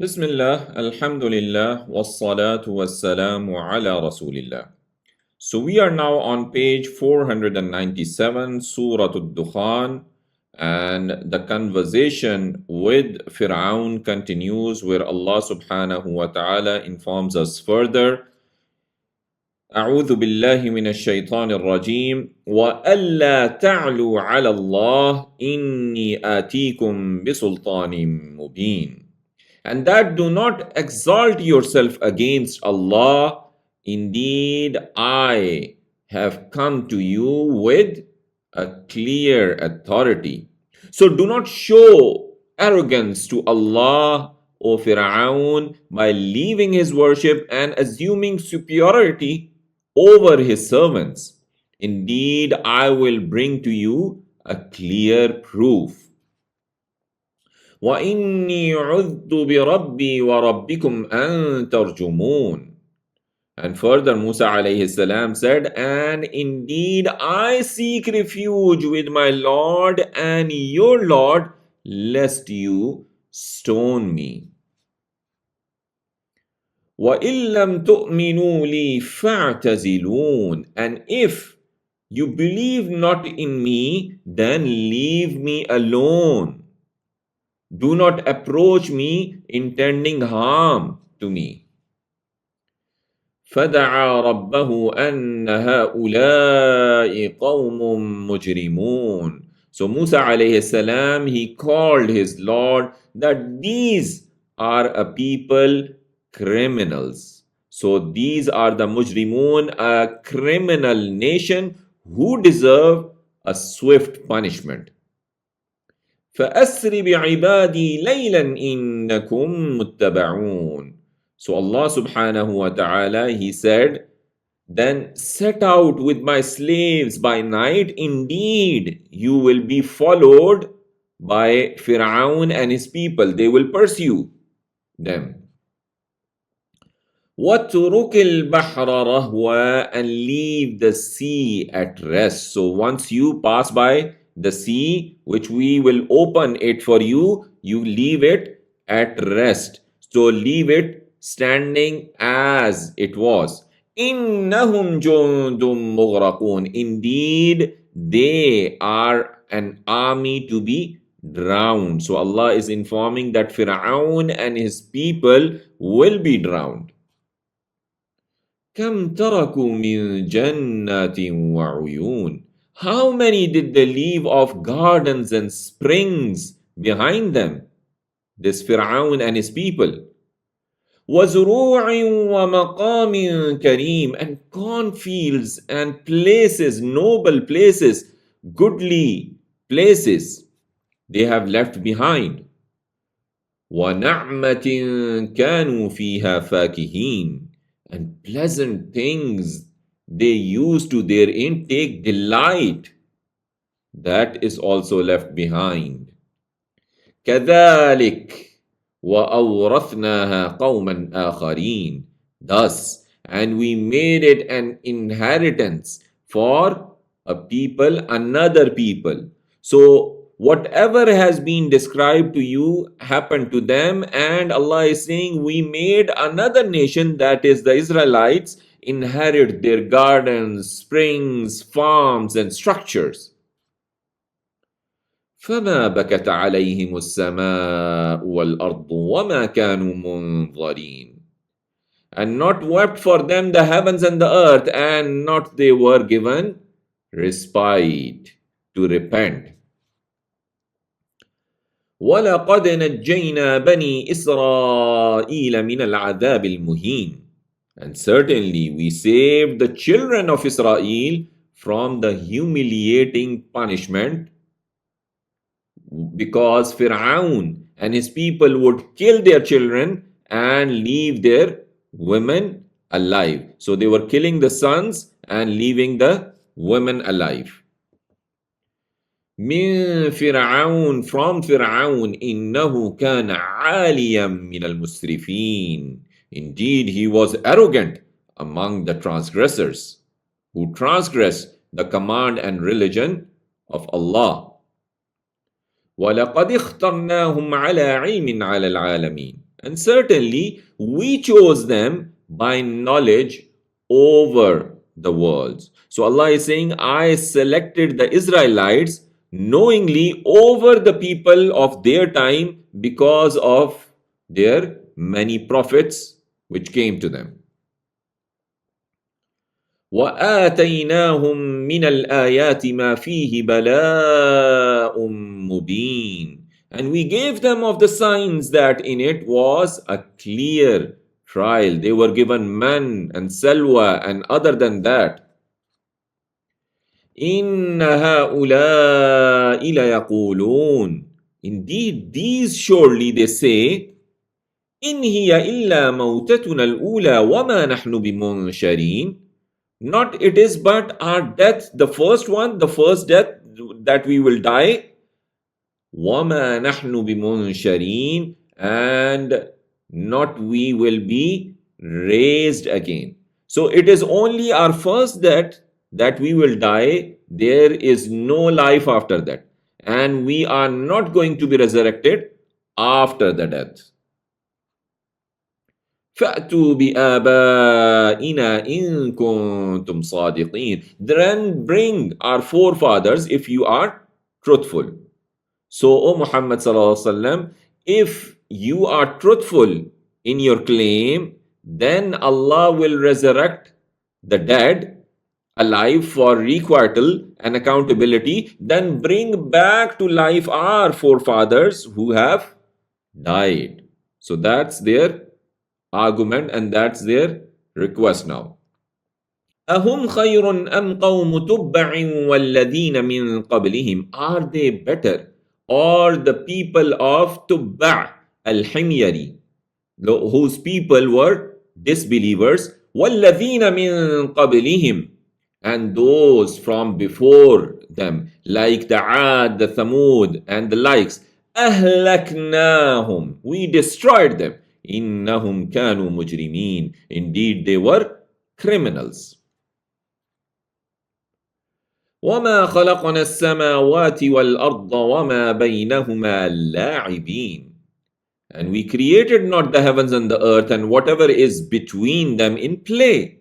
Bismillah, Alhamdulillah, wassalatu wassalamu ala Rasulillah. So we are now on page 497, Surah Ad-Dukhan, and the conversation with Fir'aun continues where Allah subhanahu wa ta'ala informs us further. أعوذ بالله من الشيطان الرجيم وألا تعلوا على الله إني آتيكم بسلطان مبين. And that do not exalt yourself against Allah. Indeed, I have come to you with a clear authority. So do not show arrogance to Allah, O Fir'aun, by leaving his worship and assuming superiority over his servants. Indeed, I will bring to you a clear proof. وَإِنِّي عُذْتُ بِرَبِّي وَرَبِّكُمْ أَن تَرْجُمُونَ. And further, Musa alayhi salam said, and indeed I seek refuge with my Lord and your Lord, lest you stone me. وَإِن لَّمْ تُؤْمِنُوا لِي فَاعْتَزِلُونَ. And if you believe not in me, then leave me alone. Do not approach me intending harm to me. فَدَعَا رَبَّهُ أَنَّ هَؤُلَاءِ قَوْمٌ مُجْرِمُونَ. So Musa alayhi salam, he called his Lord that these are a people criminals. So these are the mujrimun, a criminal nation who deserve a swift punishment. فَأَسْرِ بِعِبَادِي لَيْلًا إِنَّكُمْ مُتَّبَعُونَ. So Allah subhanahu wa ta'ala, he said, then set out with my slaves by night. Indeed, you will be followed by Fir'aun and his people. They will pursue them. وَاتْرُكِ الْبَحْرَ رَهْوًا. And leave the sea at rest. So once you pass by the sea, which we will open it for you, you leave it at rest. So leave it standing as it was. إِنَّهُمْ جُندٌ مُغْرَقُونَ. Indeed, they are an army to be drowned. So Allah is informing that Fir'aun and his people will be drowned. كَمْ تَرَكُوا مِنْ جَنَّاتٍ وَعُيُونٍ. How many did they leave of gardens and springs behind them? This Fir'aun and his people. وَزُرُوعٍ وَمَقَامٍ كَرِيمٍ. And cornfields and places, noble places, goodly places, they have left behind. وَنَعْمَةٍ كَانُوا فِيهَا فَاكِهِينَ. And pleasant things they use to their intake delight, that is also left behind. كَذَلِكَ وَأَوْرَثْنَاهَا قَوْمًا آخَرِينَ. Thus, and we made it an inheritance for a people, another people. So whatever has been described to you happened to them, and Allah is saying we made another nation, that is the Israelites, inherit their gardens, springs, farms and structures. فَمَا بَكَتْ عَلَيْهِمُ السَّمَاءُ وَالْأَرْضُ وَمَا كَانُوا مُنظَرِينَ. And not wept for them the heavens and the earth, and not they were given respite to repent. وَلَقَدْ نَجَّيْنَا بَنِي إِسْرَائِيلَ مِنَ الْعَذَابِ الْمُهِينِ. And certainly we saved the children of Israel from the humiliating punishment, because Fir'aun and his people would kill their children and leave their women alive. So they were killing the sons and leaving the women alive. من فرعون, from Fir'aun, إنه كان عاليا من المسرفين. Indeed, he was arrogant among the transgressors who transgress the command and religion of Allah. وَلَقَدِ اخْتَرْنَاهُمْ عَلَى عِلْمٍ عَلَى الْعَالَمِينَ. And certainly we chose them by knowledge over the worlds. So Allah is saying, I selected the Israelites knowingly over the people of their time because of their many prophets which came to them. وآتيناهم من الآيات ما فيه بلاء مبين. And we gave them of the signs that in it was a clear trial. They were given man and salwa, and other than that, إن هؤلاء ليقولون. Indeed, these surely they say, إن هي إلا موتتنا الأولى وما نحن بمنشرين. Not it is but our death, the first one, the first death that we will die. وَمَا نَحْنُ بِمُنْشَرِينَ. And not we will be raised again. So it is only our first death that we will die. There is no life after that. And we are not going to be resurrected after the death. فَأْتُوا بِآبَائِنَا إِن كُنتُمْ صَادِقِينَ. Then bring our forefathers if you are truthful. So, O Muhammad sallallahu alaihi wasallam, if you are truthful in your claim, then Allah will resurrect the dead alive for requital and accountability. Then bring back to life our forefathers who have died. So that's their argument and that's their request now. أهم خير أم قوم تبع والذين من قبلهم. Are they better or the people of Tubba al-Himyari, whose people were disbelievers, والذين من قبلهم, and those from before them like the Ad, the Thamud and the likes. أهلكناهم. We destroyed them. إنهم كانوا مجرمين. Indeed they were criminals. وما خلقنا السماوات والأرض وما بينهما لاعبين. And we created not the heavens and the earth and whatever is between them in play,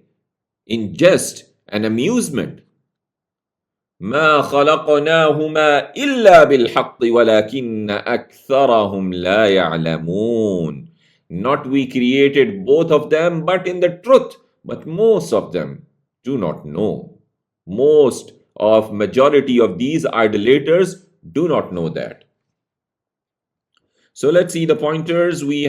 in jest and amusement. ما خلقناهما إلا بالحق ولكن أكثرهم لا يعلمون. Not we created both of them but in the truth, but most of them do not know. Most of majority of these idolaters do not know that. So let's see the pointers. We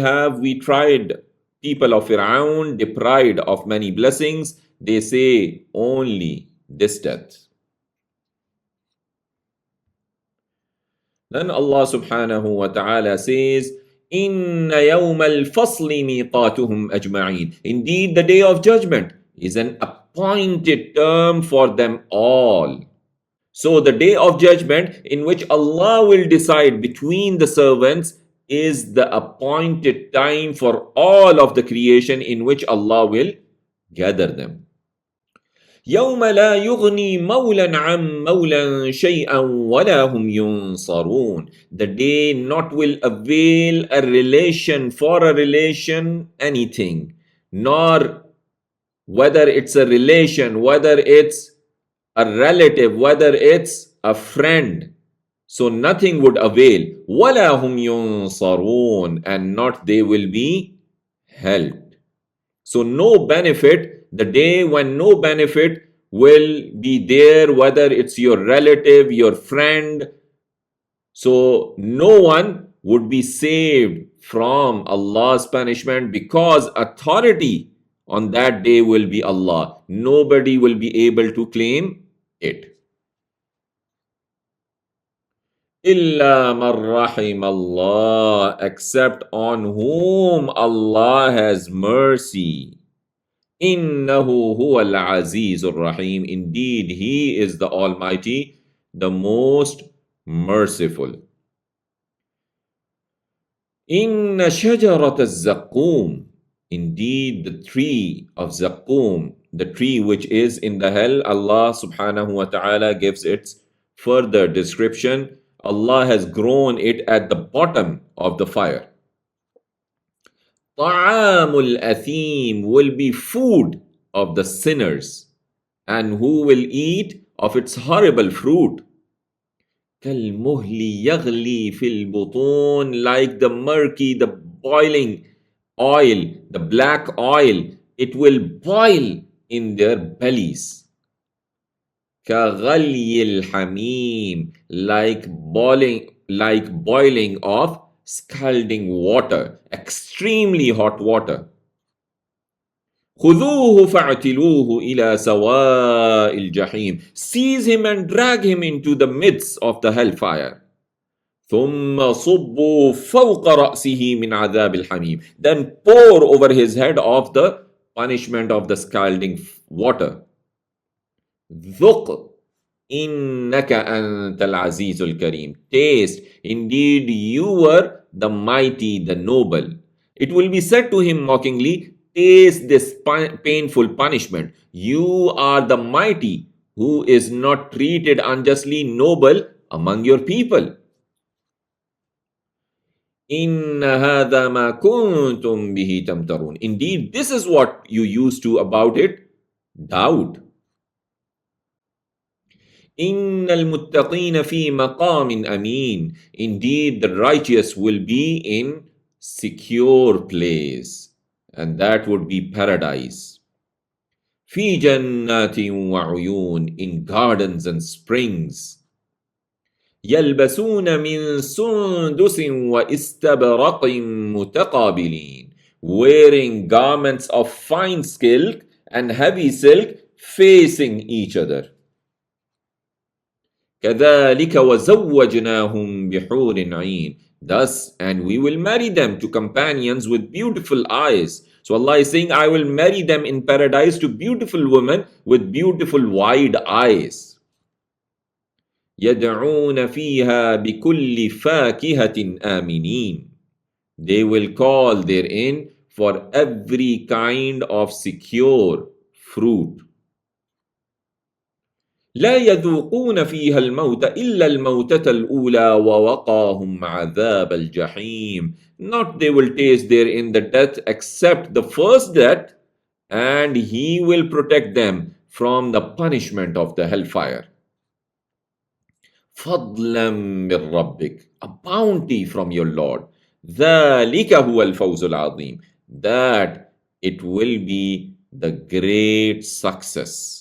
tried people of Fir'aun, deprived of many blessings. They say only this death. Then Allah subhanahu wa ta'ala says, إِنَّ يَوْمَ الْفَصْلِ مِيقَاتُهُمْ أَجْمَعِينَ. Indeed, the day of judgment is an appointed term for them all. So the day of judgment in which Allah will decide between the servants is the appointed time for all of the creation in which Allah will gather them. يوم لا يغني مولا عن مولا شيئا ولا هم ينصرون. The day not will avail a relation for a relation anything, nor whether it's a relation, whether it's a relative, whether it's a friend. So nothing would avail. وَلَا هُمْ يُنصَرُونَ. And not they will be helped. So no benefit, the day when no benefit will be there, whether it's your relative, your friend. So no one would be saved from Allah's punishment because authority on that day will be Allah. Nobody will be able to claim it. إِلَّا مَنْ رَحِمَ اللَّهِ. Except on whom Allah has mercy. إِنَّهُ هُوَ الْعَزِيزُ الرَّحِيمُ. Indeed, He is the Almighty, the most merciful. إِنَّ شَجَرَةَ الزَّقُّومِ. Indeed, the tree of Zaqqum, the tree which is in the hell, Allah subhanahu wa ta'ala gives its further description. Allah has grown it at the bottom of the fire. طعام الأثيم will be food of the sinners, and who will eat of its horrible fruit. كالمهل يغلي في البطون, like the murky, the boiling oil, the black oil, it will boil in their bellies. كغلي الحميم, like boiling of scalding water, extremely hot water. خذوه فاعتلوه إلى سواء الجحيم. Seize him and drag him into the midst of the hellfire. ثم صبوا فوق رأسه من عذاب الحميم. Then pour over his head of the punishment of the scalding water. ذق إنك أنت العزيز الكريم. Taste, indeed you were the mighty, the noble. It will be said to him mockingly, taste this painful punishment. You are the mighty, who is not treated unjustly, noble among your people. إن هذا ما كنتم به تمترون. Indeed, this is what you used to about it doubt. إن المتقين في مقام أمين. Indeed, the righteous will be in secure place, and that would be paradise. في جنات وعيون, in gardens and springs. يلبسون من سندس واستبرق متقابلين, wearing garments of fine silk and heavy silk facing each other. كذلك وزوجناهم بحور عين. Thus, and we will marry them to companions with beautiful eyes. So Allah is saying, I will marry them in paradise to beautiful women with beautiful wide eyes. يدعون فيها بكل فاكهة آمنين. They will call therein for every kind of secure fruit. لا يذوقون فيها الموت إلا الموتة الأولى ووقاهم عذاب الجحيم. Not they will taste therein the death except the first death, and he will protect them from the punishment of the hellfire. فضلا من ربك, a bounty from your Lord. ذلك هو الفوز العظيم. That it will be the great success.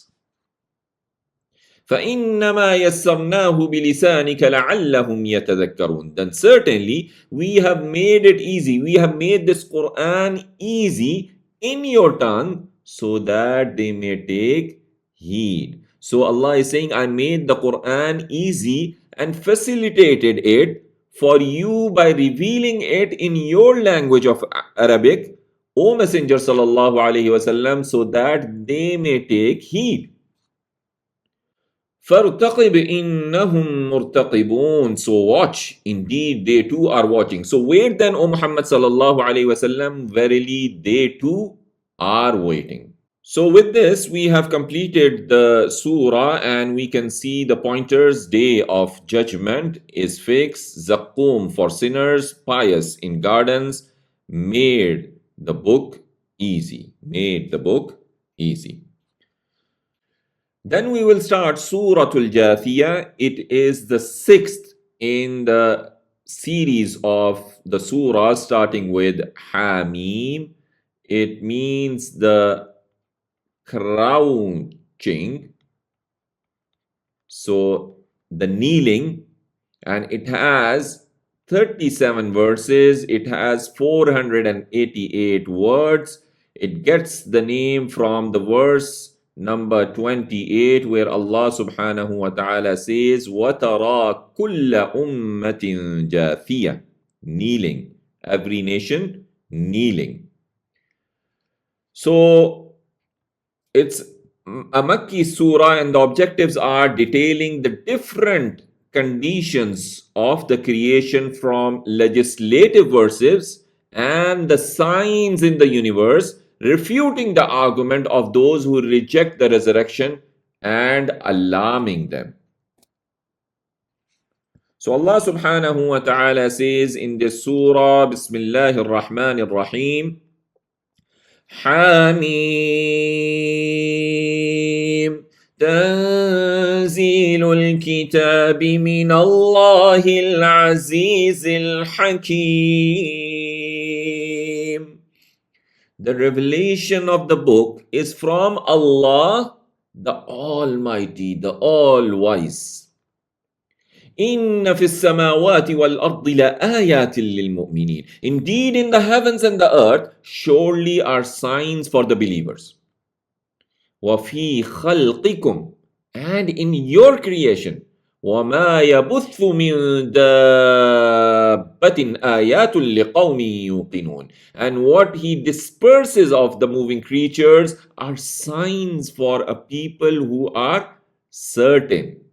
فإنما يسرناه بلسانك لعلهم يتذكرون. Then certainly we have made it easy. We have made this Quran easy in your tongue so that they may take heed. So Allah is saying, I made the Quran easy and facilitated it for you by revealing it in your language of Arabic, O Messenger sallallahu alaihi wasallam, so that they may take heed. فَارْتَقِبْ إِنَّهُمْ مُرْتَقِبُونَ. So watch, indeed they too are watching. So wait then, O Muhammad sallallahu alaihi wasallam, verily they too are waiting. So with this, we have completed the surah, and we can see the pointers. Day of judgment is fixed. Zaqqum for sinners, pious in gardens, made the book easy. Made the book easy. Then we will start Surah Al-Jathiyah. It is the sixth in the series of the surah, starting with Hamim. It means the crouching, so the kneeling, and it has 37 verses. It has 488 words. It gets the name from the verse number 28, where Allah subhanahu wa ta'ala says, وَتَرَى كُلَّ أُمَّةٍ جَاثِيَةٍ, kneeling, every nation kneeling. So it's a Makki surah, and the objectives are detailing the different conditions of the creation from legislative verses and the signs in the universe, refuting the argument of those who reject the resurrection and alarming them. So Allah subhanahu wa ta'ala says in this surah, Bismillahir Rahmanir Rahim, حميم تنزيل الكتاب من الله العزيز الحكيم. The revelation of the book is from Allah, the Almighty, the All-Wise. إن في السماوات والأرض لآيات للمؤمنين. Indeed, in the heavens and the earth surely are signs for the believers. وفي خلقكم, and in your creation. وما يبث من دابة آيات لقوم يوقنون. And what he disperses of the moving creatures are signs for a people who are certain.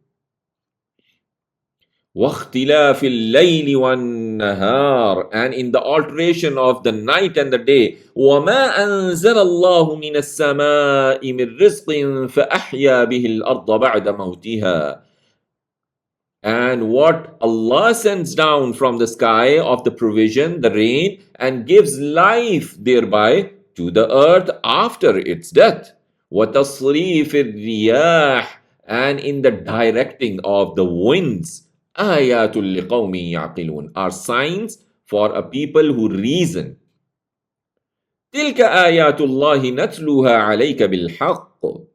واختلاف الليل والنهار, and in the alteration of the night and the day. وما أنزل الله من السماء من رزق فأحيا به الأرض بعد موتها. And what Allah sends down from the sky of the provision, the rain, and gives life thereby to the earth after its death. وتصريف الرياح, and in the directing of the winds. آيات لقوم يعقلون, are signs for a people who reason. تلك آيات الله نتلوها عليك بالحق.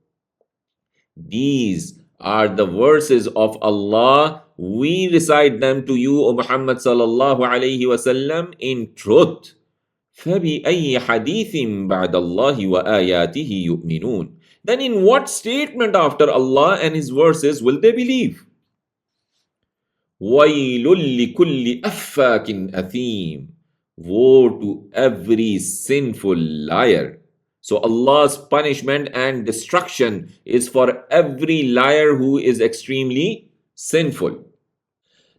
These are the verses of Allah. We recite them to you, O Muhammad sallallahu alayhi wasallam, in truth. فبأي حديث بعد الله وآياته يؤمنون. Then in what statement after Allah and His verses will they believe? وَيْلٌ لِكُلِّ أَفَّاكٍ أَثِيمٍ. Woe to every sinful liar. So Allah's punishment and destruction is for every liar who is extremely sinful.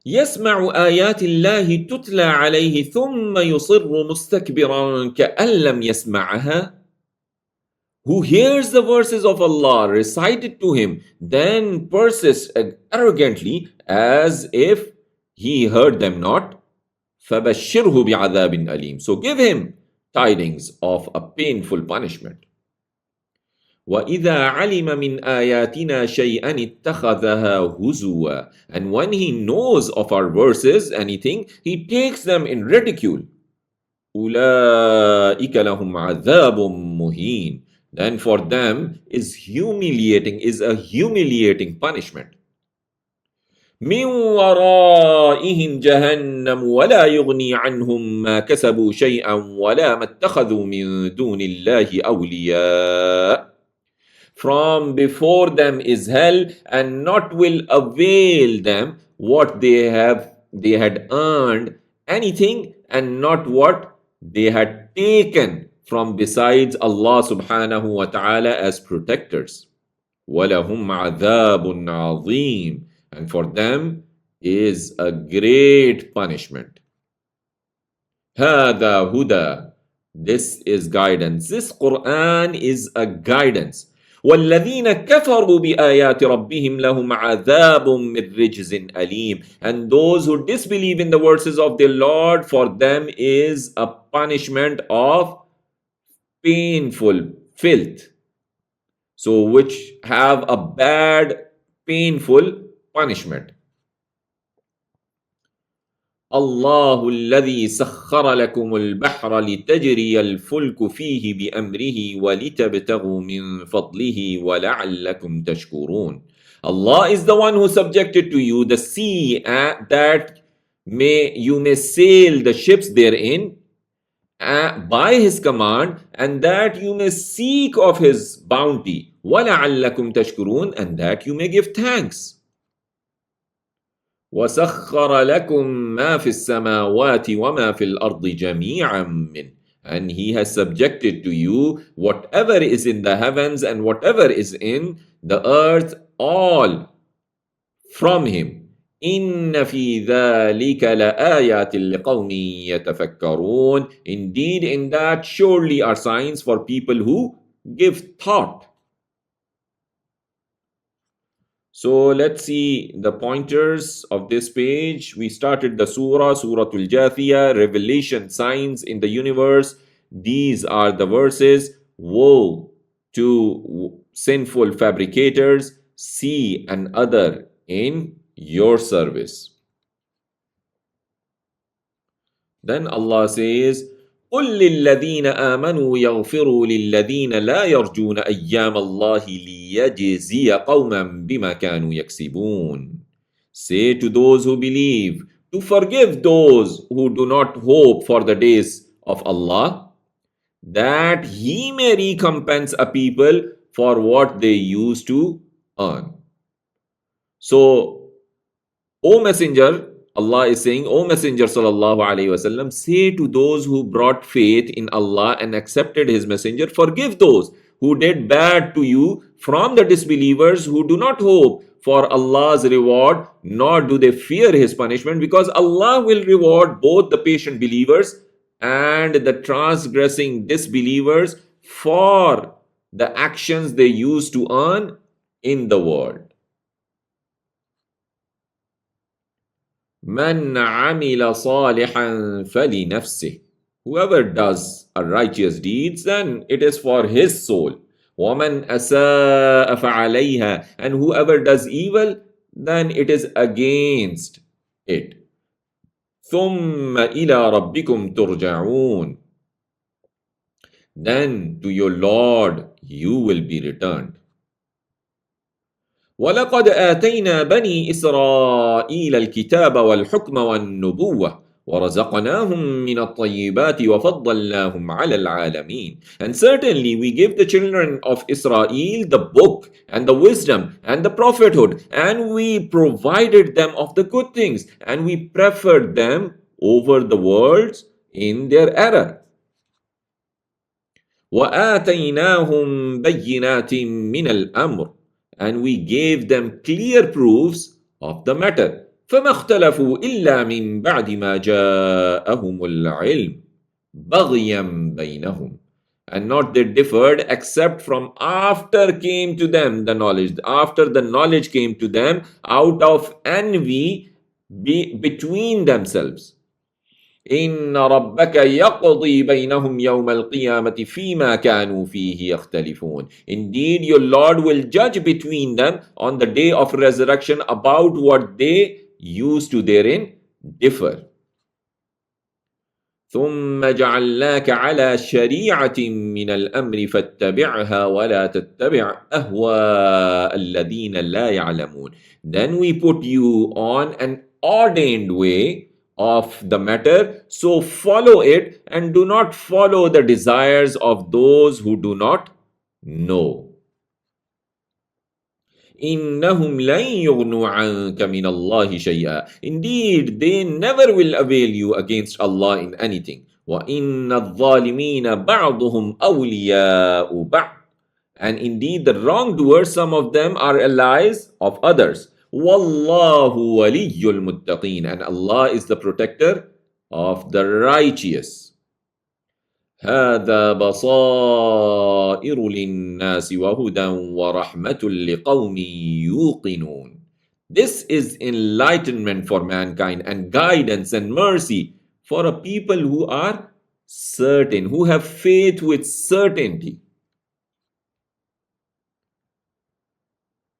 يسمع آيات الله تتلى عليه ثم يصر مستكبرا كأن لم يسمعها. Who hears the verses of Allah recited to him, then persists arrogantly as if he heard them not. فَبَشِّرْهُ بِعَذَابٍ أَلِيمٍ. So give him tidings of a painful punishment. وَإِذَا عَلِمَ مِنْ آيَاتِنَا شَيْئًا اتَّخَذَهَا هُزُوًا. And when he knows of our verses anything, he takes them in ridicule. أُولَٰئِكَ لَهُمْ عَذَابٌ مُهِينٌ. Then for them is a humiliating punishment. مِنْ وَرَائِهِمْ جَهَنَّمُ وَلَا يُغْنِي عَنْهُمْ مَا كَسَبُوا شَيْئًا وَلَا مَا اتَّخَذُوا مِنْ دُونِ اللَّهِ أَوْلِيَاءَ. From before them is hell, and not will avail them what they had earned anything, and not what they had taken from besides Allah subhanahu wa ta'ala as protectors. وَلَهُمْ عَذَابٌ عَظِيمٌ. And for them is a great punishment. هَذَا هُدَى. This is guidance. This Quran is a guidance. وَالَّذِينَ كَفَرُوا بِآيَاتِ رَبِّهِمْ لَهُمْ عَذَابٌ مِّن رِجْزٍ أَلِيمٌ. And those who disbelieve in the verses of their Lord, for them is a punishment of painful filth. So which have a bad, painful punishment. الله الذي سخر لكم البحر لتجري الفلك فيه بأمره ولتبتغوا من فضله ولعلكم تشكرون. Allah is the one who subjected to you the sea that you may sail the ships therein by His command, and that you may seek of His bounty. وَلَعَلَّكُمْ تَشْكُرُونَ, and that you may give thanks. وَسَخَّرَ لَكُم مَّا فِي السَّمَاوَاتِ وَمَا فِي الْأَرْضِ جَمِيعًا مِّنْهُ. And He has subjected to you whatever is in the heavens and whatever is in the earth, all from Him. إِنَّ فِي ذَلِكَ لَآيَاتٍ لِقَوْمٍ يَتَفَكَّرُونَ. Indeed, in that surely are signs for people who give thought. So let's see the pointers of this page. We started the Surah Al-Jathiyah, revelation signs in the universe. These are the verses. Woe to sinful fabricators, see another in your service. Then Allah says, قل للذين آمنوا يغفروا للذين لا يرجون أيام الله ليجزي قوما بما كانوا يكسبون. Say to those who believe to forgive those who do not hope for the days of Allah, that He may recompense a people for what they used to earn. So, O Messenger, Allah is saying, O Messenger sallallahu alaihi wasallam, say to those who brought faith in Allah and accepted His Messenger, forgive those who did bad to you from the disbelievers who do not hope for Allah's reward, nor do they fear His punishment, because Allah will reward both the patient believers and the transgressing disbelievers for the actions they used to earn in the world. مَنْ عَمِلَ صَالِحًا فَلِنَفْسِهِ. Whoever does a righteous deeds, then it is for his soul. وَمَنْ أَسَاءَ فَعَلَيْهَا. And whoever does evil, then it is against it. ثُمَّ إِلَى رَبِّكُمْ تُرْجَعُونَ. Then to your Lord you will be returned. وَلَقَدْ آتَيْنَا بَنِي إِسْرَائِيلَ الْكِتَابَ وَالْحُكْمَ وَالنُّبُوَّةَ وَرَزَقْنَاهُمْ مِنَ الطَّيِّبَاتِ وَفَضَّلْنَاهُمْ عَلَى الْعَالَمِينَ. And certainly we give the children of Israel the book and the wisdom and the prophethood, and we provided them of the good things, and we preferred them over the worlds in their error. وَآتَيْنَاهُمْ بَيِّنَاتٍ مِّنَ الْأَمْرِ. And we gave them clear proofs of the matter. فَمَا اخْتَلَفُوا إِلَّا مِنْ بَعْدِ مَا جَاءَهُمُ الْعِلْمُ بَغْيًا بَيْنَهُمْ. And not they differed except from after came to them the knowledge. After the knowledge came to them out of envy between themselves. إِنَّ رَبَّكَ يَقْضِي بَيْنَهُمْ يَوْمَ الْقِيَامَةِ فِيمَا كَانُوا فِيهِ يَخْتَلِفُونَ. Indeed, your Lord will judge between them on the day of resurrection about what they used to therein differ. ثُمَّ جَعَلْنَاكَ عَلَى شَرِيعَةٍ مِّنَ الْأَمْرِ فَاتَّبِعْهَا وَلَا تَتَّبِعْ أَهْوَاءَ الَّذِينَ لَا يَعْلَمُونَ. Then we put you on an ordained way of the matter, so follow it and do not follow the desires of those who do not know. إِنَّهُمْ لَن يُغْنُوا عَنْكَ مِنَ اللَّهِ شَيْئًا. Indeed, they never will avail you against Allah in anything. وَإِنَّ الظَّالِمِينَ بَعْضُهُمْ أَوْلِيَاءُ بَعْضٍ. And indeed, the wrongdoers, some of them are allies of others. وَاللَّهُ وَلِيُّ الْمُتَّقِينَ. And Allah is the protector of the righteous. هَذَا بَصَائِرُ لِلنَّاسِ وَهُدًى وَرَحْمَةٌ لِقَوْمٍ يُوقِنُونَ. This is enlightenment for mankind and guidance and mercy for a people who are certain, who have faith with certainty.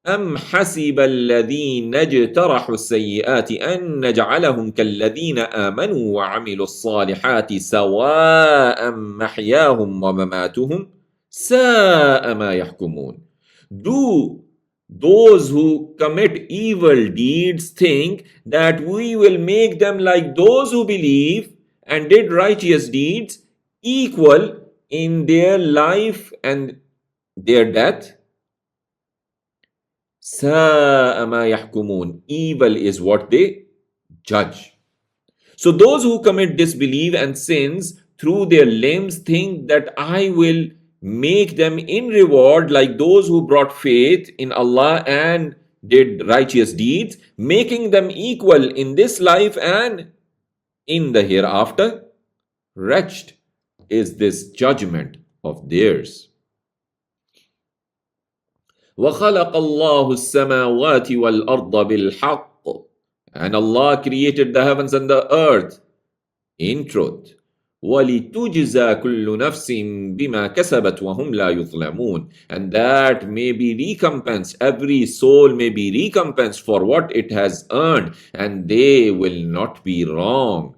أَمْ حَسِبَ الَّذِينَ اجْتَرَحُوا السَّيِّئَاتِ أَن نَّجْعَلَهُمْ كَالَّذِينَ آمَنُوا وَعَمِلُوا الصَّالِحَاتِ سَوَاءً مَحْيَاهُمْ وَمَمَاتُهُمْ سَاءَ مَا يَحْكُمُونَ. Do those who commit evil deeds think that we will make them like those who believe and did righteous deeds, equal in their life and their death? سَاءَ مَا يَحْكُمُونَ. Evil is what they judge. So those who commit disbelief and sins through their limbs think that I will make them in reward like those who brought faith in Allah and did righteous deeds, making them equal in this life and in the hereafter. Wretched is this judgment of theirs. وَخَلَقَ اللَّهُ السَّمَاوَاتِ وَالْأَرْضَ بِالْحَقِّ. And Allah created the heavens and the earth in truth. وَلِتُجْزَى كُلُّ نَفْسٍ بِمَا كَسَبَتْ وَهُمْ لَا يُظْلَمُونَ. And that may be recompensed, every soul may be recompensed for what it has earned, and they will not be wronged.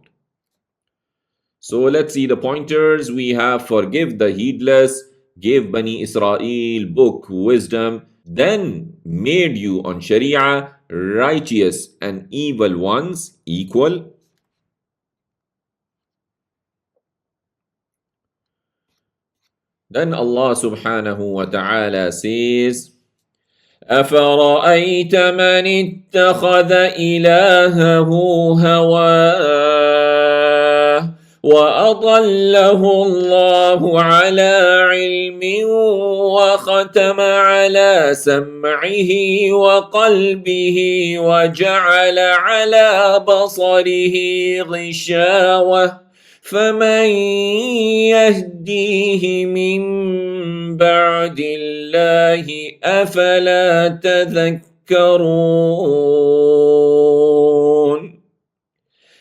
So let's see the pointers. We have: forgive the heedless, gave Bani Israel book, wisdom, then made you on Sharia righteous and evil ones equal. Then Allah subhanahu wa ta'ala says, أَفَرَأَيْتَ مَنِ اتَّخَذَ إِلَهَهُ هَوَاهُ وَأَضَلَّهُ اللَّهُ عَلَى عِلْمٍ وَخَتَمَ عَلَى سَمْعِهِ وَقَلْبِهِ وَجَعَلَ عَلى بَصَرِهِ غِشَاوَةً فَمَنْ يَهْدِيهِ مِنْ بَعْدِ اللَّهِ أَفَلَا تَذَكَّرُونَ.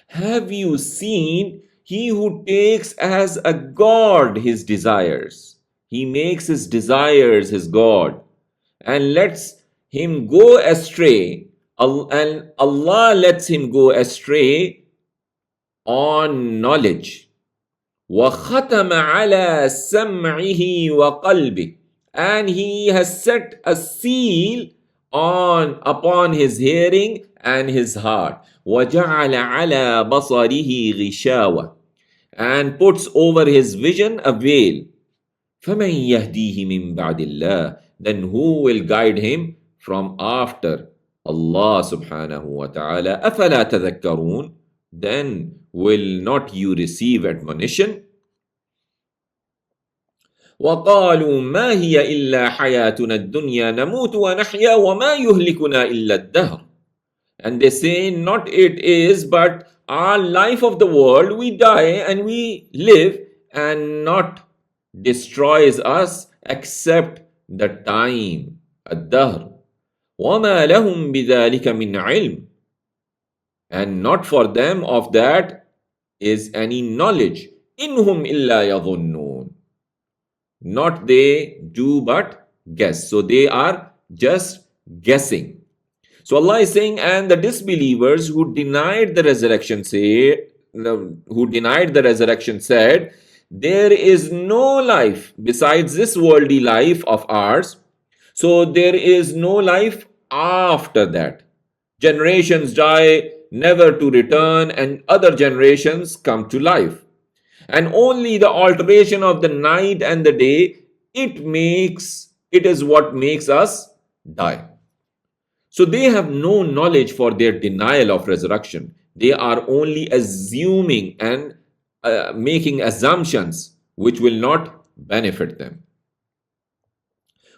Have you seen he who takes as a god his desires? He makes his desires his god and lets him go astray, and Allah lets him go astray on knowledge. وَخَتَمَ عَلَى سَمْعِهِ وَقَلْبِهِ, and he has set a seal upon his hearing and his heart. وَجَعَلَ عَلَى بَصَرِهِ غِشَاوَةً, and puts over his vision a veil. فَمَنْ يَهْدِيهِ مِنْ بَعْدِ اللَّهِ, then who will guide him from after Allah subhanahu wa ta'ala? أَفَلَا تَذَكَّرُونَ, then will not you receive admonition? وَقَالُوا مَا هِيَ إِلَّا حَيَاتُنَا الدُّنْيَا نَمُوتُ وَنَحْيَا وَمَا يُهْلِكُنَا إِلَّا الدَّهْرُ. And they say, not it is, but our life of the world, we die and we live, and not destroys us except the time, الدهر. وَمَا لَهُمْ بِذَلِكَ مِنْ عِلْمٍ, and not for them of that is any knowledge. إِنْهُمْ إِلَّا يَظُنُّونَ, not they do but guess. So they are just guessing. So Allah is saying, and the disbelievers who denied the resurrection said, there is no life besides this worldly life of ours. So there is no life after that. Generations die, never to return, and other generations come to life. And only the alteration of the night and the day, it is what makes us die. So they have no knowledge for their denial of resurrection. They are only assuming and making assumptions which will not benefit them.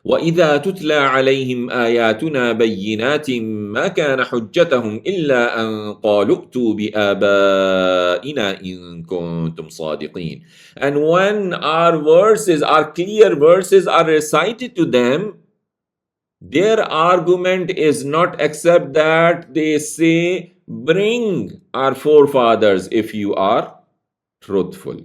وَإِذَا تُتْلَى عَلَيْهِمْ آيَاتُنَا بَيِّنَاتٍ مَا كَانَ حُجَّتَهُمْ إِلَّا أَنْ قَالُوا ائْتُوا بِآبَائِنَا إِن كُنتُمْ صَادِقِينَ. And when our clear verses are recited to them, their argument is not except that they say, bring our forefathers if you are truthful.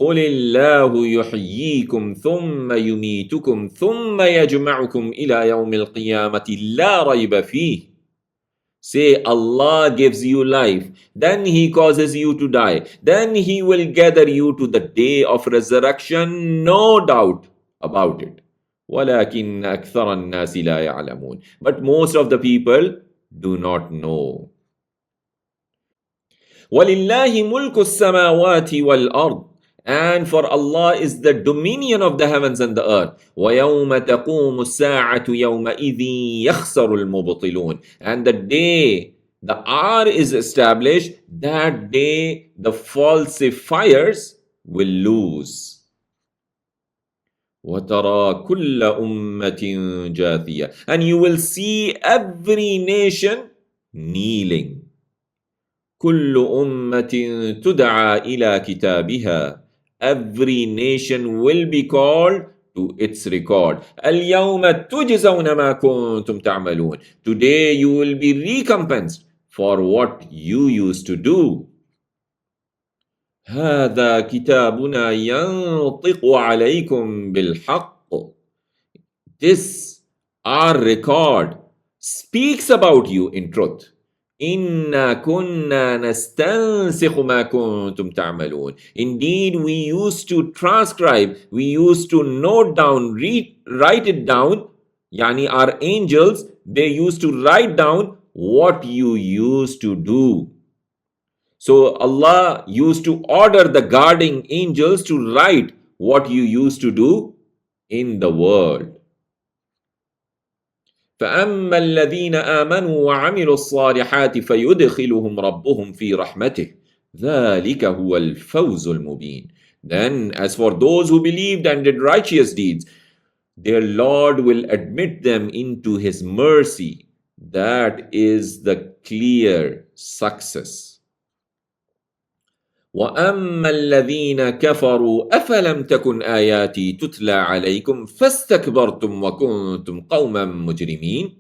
قُلِ اللَّهُ يُحْيِيكُمْ ثُمَّ يُمِيتُكُمْ ثُمَّ يَجْمَعُكُمْ إِلَى يَوْمِ الْقِيَامَةِ لَا رَيْبَ فِيهِ. Say, Allah gives you life, then He causes you to die, then He will gather you to the day of resurrection, no doubt about it. وَلَكِنَّ أَكْثَرَ النَّاسِ لَا يَعْلَمُونَ. But most of the people do not know. وَلِلَّهِ مُلْكُ السَّمَاوَاتِ وَالْأَرْضِ. And for Allah is the dominion of the heavens and the earth. وَيَوْمَ تَقُومُ السَّاعَةُ يَوْمَئِذٍ يَخْسَرُ الْمُبْطِلُونَ. And the day the hour is established, that day the falsifiers will lose. وَتَرَى كُلَّ أُمَّةٍ جَاثِيَةٍ. And you will see every nation kneeling. كُلُّ أُمَّةٍ تُدْعَى إِلَى كِتَابِهَا. Every nation will be called to its record. الْيَوْمَ تُجْزَوْنَ مَا كُنْتُمْ تَعْمَلُونَ. Today you will be recompensed for what you used to do. هذا كتابنا ينطق عليكم بالحق. This, our record, speaks about you in truth. إِنَّا كُنَّا نَسْتَنسِخُ مَا كُنْتُمْ تَعْمَلُونَ. Indeed, we used to transcribe, we used to note down, write it down. Yani our angels, they used to write down what you used to do. So Allah used to order the guarding angels to write what you used to do in the world. فأما الذين آمنوا وعملوا الصالحات فيدخلهم ربهم في رحمته ذلك هو الفوز المبين. Then as for those who believed and did righteous deeds, their Lord will admit them into His mercy. That is the clear success. وَأَمَّا الَّذِينَ كَفَرُوا أَفَلَمْ تَكُنْ آيَاتِي تُتْلَى عَلَيْكُمْ فَاسْتَكْبَرْتُمْ وَكُنْتُمْ قَوْمًا مُجْرِمِينَ.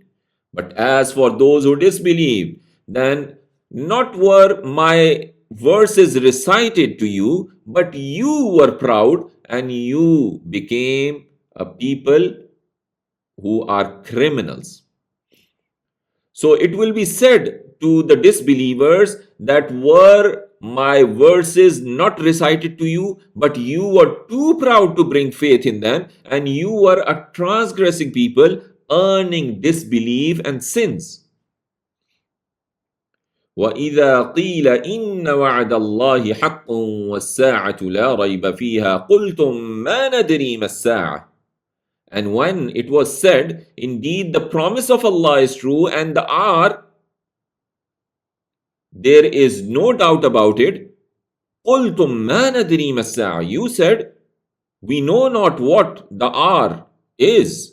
But as for those who disbelieved, then not were my verses recited to you, but you were proud and you became a people who are criminals. So it will be said to the disbelievers that were my verses not recited to you, but you were too proud to bring faith in them, and you were a transgressing people, earning disbelief and sins. وَإِذَا قِيلَ إِنَّ وَعْدَ اللَّهِ حَقٌّ وَالسَّاعَةُ لَا رَيْبَ فِيهَا قُلْتُمْ مَا نَدْرِي مَا السَّاعَةُ. And when it was said, indeed the promise of Allah is true and the hour, there is no doubt about it. قُلْتُمْ مَا نَدْرِي مَا السَّاعَةُ. You said, we know not what the hour is.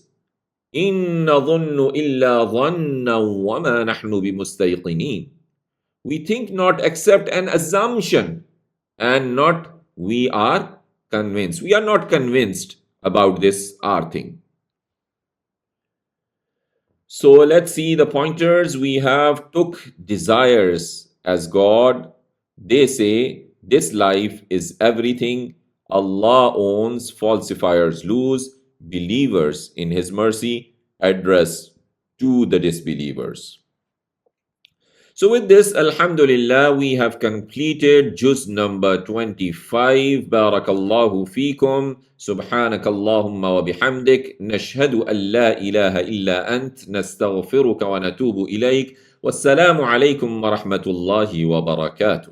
إِن نَظُنُّ إِلَّا ظَنًّا وَمَا نَحْنُ بِمُسْتَيْقِنِينَ. We think not except an assumption, and not we are convinced. We are not convinced about this hour thing. So let's see the pointers. We have took desires as God. They say this life is everything. Allah owns, falsifiers lose, believers in His mercy address to the disbelievers. So with this, Alhamdulillah, we have completed juz number 25. Barakallahu feekum. Subhanakallahumma wa bihamdik. Nashhadu an la ilaha illa ant. Nastaghfiruka wa natubu ilayk. Wassalamu alaykum wa rahmatullahi wa barakatuh.